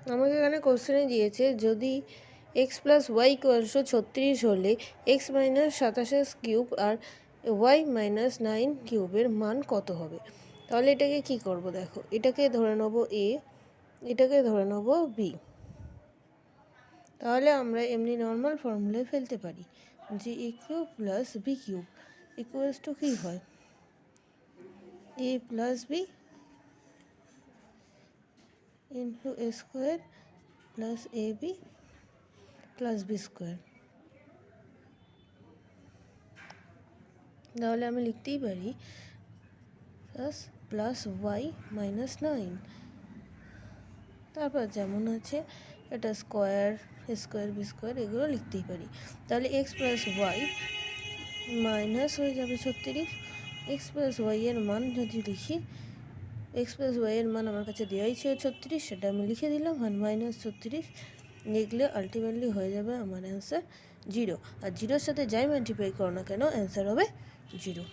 আমাকে এখানে কোশ্চেনে দিয়েছে যদি এক্স প্লাস ওয়াই ইকুয়ালস 36 হলে এক্স মাইনাস 27 কিউব আর ওয়াই মাইনাস 9 কিউবের মান কত হবে। তাহলে এটাকে কি করব, দেখো এটাকে ধরে নেব এ, এটাকে ধরে নেব বি। তাহলে আমরা এমনি নর্মাল ফর্মুলায় ফেলতে পারি যে A cube plus B cube equals to কী হয়, A plus B into A square plus A B plus B square. তাহলে আমি লিখতেই পারি প্লাস ওয়াই মাইনাস 9, তারপর যেমন আছে এটা স্কোয়ার স্কোয়ার বি স্কোয়ার এগুলো লিখতেই পারি। তাহলে এক্স প্লাস ওয়াই মাইনাস হয়ে যাবে 36, এক্স প্লাস ওয়াই এর মান যদি লিখি, এক্স প্লাস ওয়াই এর মান আমার কাছে দেওয়াই ছিল 36, সেটা আমি লিখে দিলাম, আর মাইনাস 36 লিখলে আলটিমেটলি হয়ে যাবে আমার অ্যান্সার 0। আর 0-র সাথে যাই মাল্টিপ্লাই করো না কেন অ্যান্সার হবে 0।